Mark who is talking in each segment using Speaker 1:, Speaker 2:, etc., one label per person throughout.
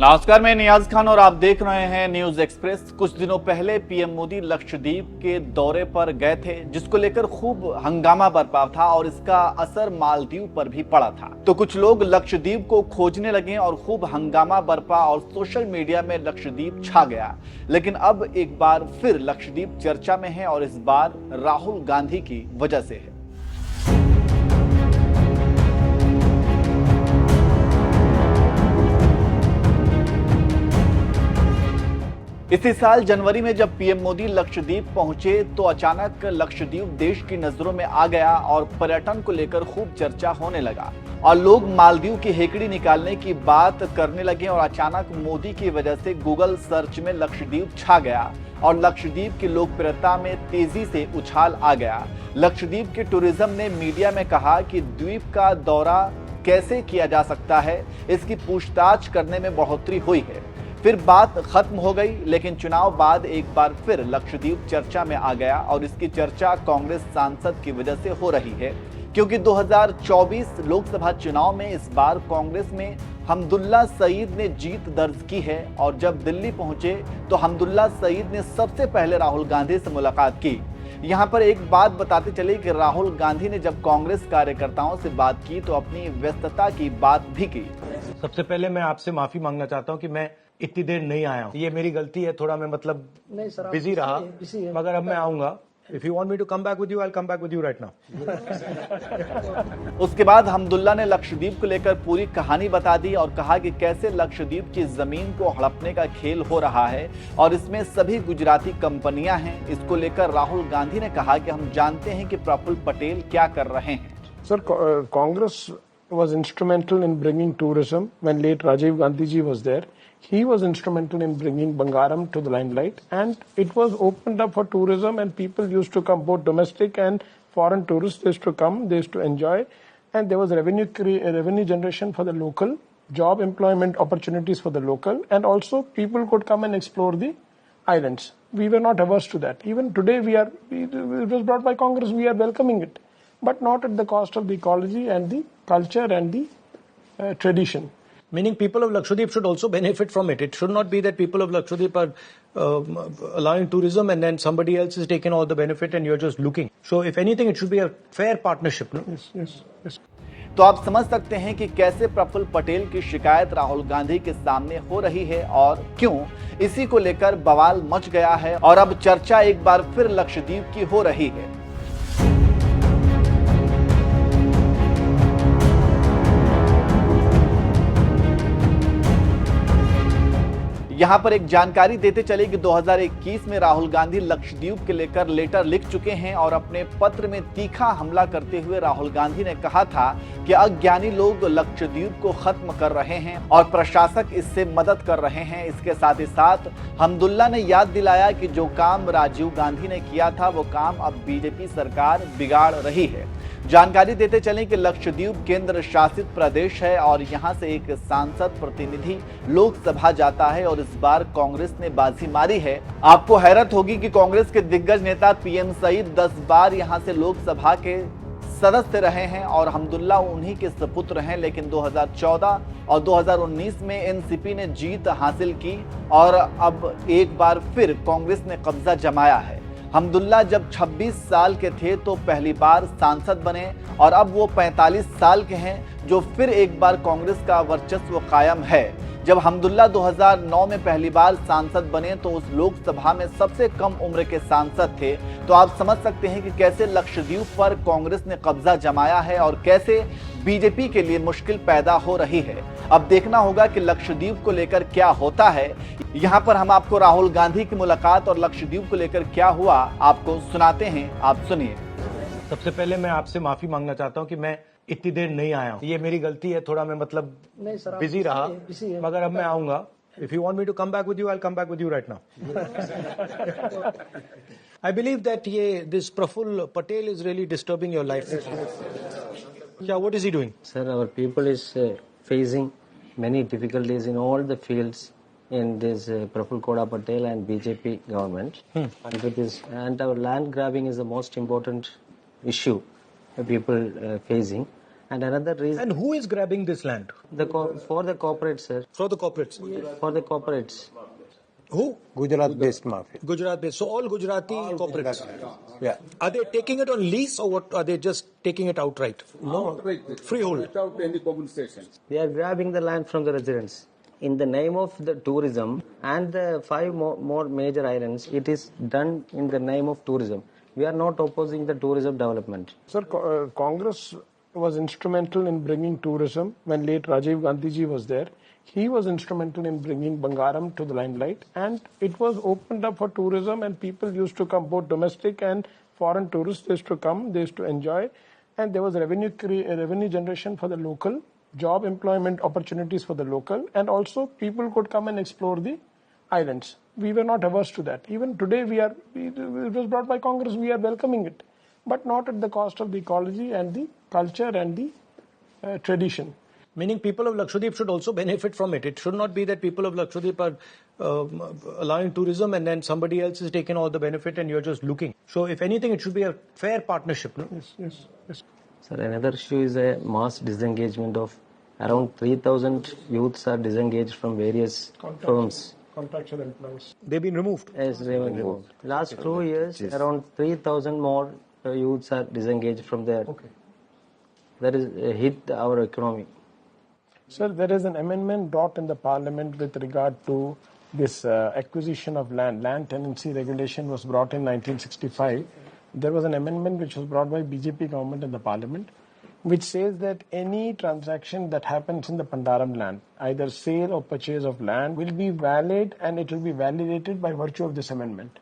Speaker 1: नमस्कार, मैं नियाज खान और आप देख रहे हैं न्यूज एक्सप्रेस। कुछ दिनों पहले पीएम मोदी लक्षद्वीप के दौरे पर गए थे, जिसको लेकर खूब हंगामा बरपा था और इसका असर मालदीव पर भी पड़ा था। तो कुछ लोग लक्षद्वीप को खोजने लगे और खूब हंगामा बरपा और सोशल मीडिया में लक्षद्वीप छा गया। लेकिन अब एक बार फिर लक्षद्वीप चर्चा में है और इस बार राहुल गांधी की वजह से है। इसी साल जनवरी में जब पीएम मोदी लक्षद्वीप पहुंचे तो अचानक लक्षद्वीप देश की नजरों में आ गया और पर्यटन को लेकर खूब चर्चा होने लगा और लोग मालदीव की हेकड़ी निकालने की बात करने लगे और अचानक मोदी की वजह से गूगल सर्च में लक्षद्वीप छा गया और लक्षद्वीप की लोकप्रियता में तेजी से उछाल आ गया। लक्षद्वीप के टूरिज्म ने मीडिया में कहा कि द्वीप का दौरा कैसे किया जा सकता है, इसकी पूछताछ करने में बढ़ोतरी हुई है। फिर बात खत्म हो गई, लेकिन चुनाव बाद एक बार फिर लक्षद्वीप चर्चा में आ गया और इसकी चर्चा कांग्रेस सांसद की वजह से हो रही है, क्योंकि 2024 लोकसभा चुनाव में इस बार कांग्रेस में हमदुल्ला सईद ने जीत दर्ज की है और जब दिल्ली पहुंचे तो हमदुल्ला सईद ने सबसे पहले राहुल गांधी से मुलाकात की। यहां पर एक बात बताते चले कि राहुल गांधी ने जब कांग्रेस कार्यकर्ताओं से बात की तो अपनी व्यस्तता की बात भी की।
Speaker 2: सबसे पहले मैं आपसे माफी मांगना चाहता हूं कि मैं इतनी देर नहीं आया हूं। ये मेरी गलती है, थोड़ा मैं मतलब बिजी रहा, मगर अब मैं आऊंगा। If you want me to come back with you, I'll come back with you right now.
Speaker 1: उसके बाद हमदुल्ला ने लक्षद्वीप को लेकर पूरी कहानी बता दी और कहा कि कैसे लक्षद्वीप की जमीन को हड़पने का खेल हो रहा है और इसमें सभी गुजराती कंपनियां हैं। इसको लेकर राहुल गांधी ने कहा कि हम जानते हैं कि प्रफुल्ल पटेल क्या कर रहे हैं।
Speaker 3: Sir, Congress was instrumental in bringing tourism when late Rajiv Gandhi ji was there. He was instrumental in bringing Bangaram to the limelight, and it was opened up for tourism, and people used to come, both domestic and foreign tourists used to come, they used to enjoy, and there was revenue generation for the local, job employment opportunities for the local, and also people could come and explore the islands. We were not averse to that. Even today, it was brought by Congress, we are welcoming it, but not at the cost of the ecology and the culture and the tradition.
Speaker 2: Meaning people of Lakshadweep should also benefit from it. It should not be that people of Lakshadweep are allowing tourism and then somebody else is taking all the benefit and you're just looking. So if anything, it should be a fair partnership. No?
Speaker 3: Yes.
Speaker 1: तो आप समझ सकते हैं कि कैसे प्रफुल्ल पटेल की शिकायत राहुल गांधी के सामने हो रही है और क्यों इसी को लेकर बवाल मच गया है और अब चर्चा एक बार फिर लक्षद्वीप की हो रही है। यहां पर एक जानकारी देते चले कि 2021 में राहुल गांधी लक्षद्वीप के लेकर लेटर लिख चुके हैं और अपने पत्र में तीखा हमला करते हुए राहुल गांधी ने कहा था कि अज्ञानी लोग लक्षद्वीप को खत्म कर रहे हैं और प्रशासक इससे मदद कर रहे हैं। इसके साथ ही साथ हमदुल्ला ने याद दिलाया कि जो काम राजीव गांधी ने किया था वो काम अब बीजेपी सरकार बिगाड़ रही है। जानकारी देते चलें कि लक्षद्वीप केंद्र शासित प्रदेश है और यहां से एक सांसद प्रतिनिधि लोकसभा जाता है और इस बार कांग्रेस ने बाजी मारी है। आपको हैरत होगी कि कांग्रेस के दिग्गज नेता पीएम सईद 10 बार यहां से लोकसभा के सदस्य रहे हैं और हमदुल्ला उन्हीं के सपुत्र हैं, लेकिन 2014 और 2019 में एनसीपी ने जीत हासिल की और अब एक बार फिर कांग्रेस ने कब्जा जमाया है। हमदुल्ला जब 26 साल के थे तो पहली बार सांसद बने और अब वो 45 साल के हैं, जो फिर एक बार कांग्रेस का वर्चस्व कायम है। जब हमदुल्ला 2009 में पहली बार सांसद बने तो उस लोकसभा में सबसे कम उम्र के सांसद थे। तो आप समझ सकते हैं कि कैसे लक्षद्वीप पर कांग्रेस ने कब्जा जमाया है और कैसे बीजेपी के लिए मुश्किल पैदा हो रही है। अब देखना होगा कि लक्षद्वीप को लेकर क्या होता है। यहाँ पर हम आपको राहुल गांधी की मुलाकात और लक्षद्वीप को लेकर क्या हुआ आपको सुनाते हैं, आप सुनिए।
Speaker 2: सबसे पहले मैं आपसे माफी मांगना चाहता हूं कि मैं इतनी देर नहीं आया हूं। ये मेरी गलती है, थोड़ा मैं मतलब बिजी रहा, मगर अब मैं आऊंगा। If you want me to come back with you, I'll come back with you right now. I believe that this Prafull Patel is really disturbing your life. Yeah, what is he doing?
Speaker 4: Sir, our people is facing many difficulties in all the fields in this Prafull Koda Patel and BJP government. And our land grabbing is the most important issue people facing. And another reason,
Speaker 2: And who is grabbing this land?
Speaker 4: for the corporates, sir,
Speaker 2: For the corporates.
Speaker 4: for the corporates.
Speaker 2: Who?
Speaker 5: Gujarat-based mafia.
Speaker 2: Gujarat based. So all Gujarati corporates.
Speaker 5: Yeah.
Speaker 2: Are they taking it on lease or what? Are they just taking it outright?
Speaker 5: No,
Speaker 2: Freehold.
Speaker 6: Without any compensation.
Speaker 4: They are grabbing the land from the residents. In the name of the tourism and the 5 more major islands, it is done in the name of tourism. We are not opposing the tourism development.
Speaker 3: Sir, Congress was instrumental in bringing tourism when late Rajiv Gandhi ji was there. He was instrumental in bringing Bangaram to the limelight, and it was opened up for tourism, and people used to come, both domestic and foreign tourists used to come, they used to enjoy, and there was revenue generation for the local, job employment opportunities for the local, and also people could come and explore the islands. We were not averse to that. Even today, it was brought by Congress, we are welcoming it, but not at the cost of the ecology and the culture and the tradition.
Speaker 2: Meaning people of Lakshadweep should also benefit from it. It should not be that people of Lakshadweep are allowing tourism and then somebody else is taking all the benefit and you're just looking. So if anything, it should be a fair partnership. No?
Speaker 3: Yes.
Speaker 4: Sir, another issue is a mass disengagement of around 3,000 youths are disengaged from various firms.
Speaker 3: Contractual employees.
Speaker 2: They've been removed.
Speaker 4: As they were removed. Last 2 years, around 3,000 more youths are disengaged from there.
Speaker 2: Okay.
Speaker 4: That is hit our economy.
Speaker 3: Sir, there is an amendment brought in the parliament with regard to this acquisition of land. Land tenancy regulation was brought in 1965. There was an amendment which was brought by BJP government in the parliament, which says that any transaction that happens in the Pandaram land, either sale or purchase of land, will be valid and it will be validated by virtue of this amendment.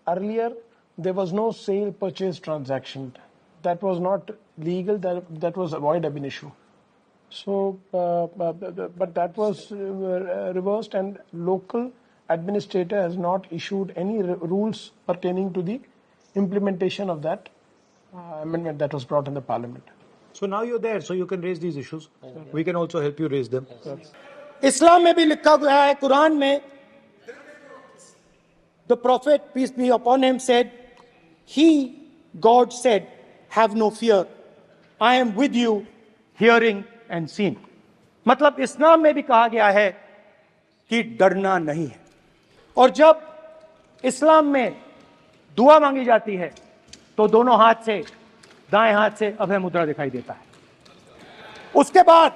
Speaker 3: Earlier, there was no sale purchase transaction. That was not legal, that was void ab initio. So, but that was reversed, and local administrator has not issued any rules pertaining to the implementation of that amendment that was brought in the parliament.
Speaker 2: So now you're there, so you can raise these issues. We can also help you raise them.
Speaker 7: इस्लाम में भी लिखा गया है कुरान में the prophet peace be upon him said God said have no fear, I am with you hearing and seeing. मतलब इस्लाम में भी कहा गया है कि डरना नहीं है, और जब इस्लाम में दुआ मांगी जाती है तो दोनों हाथ से, दाएं हाथ से अभय मुद्रा दिखाई देता है. उसके बाद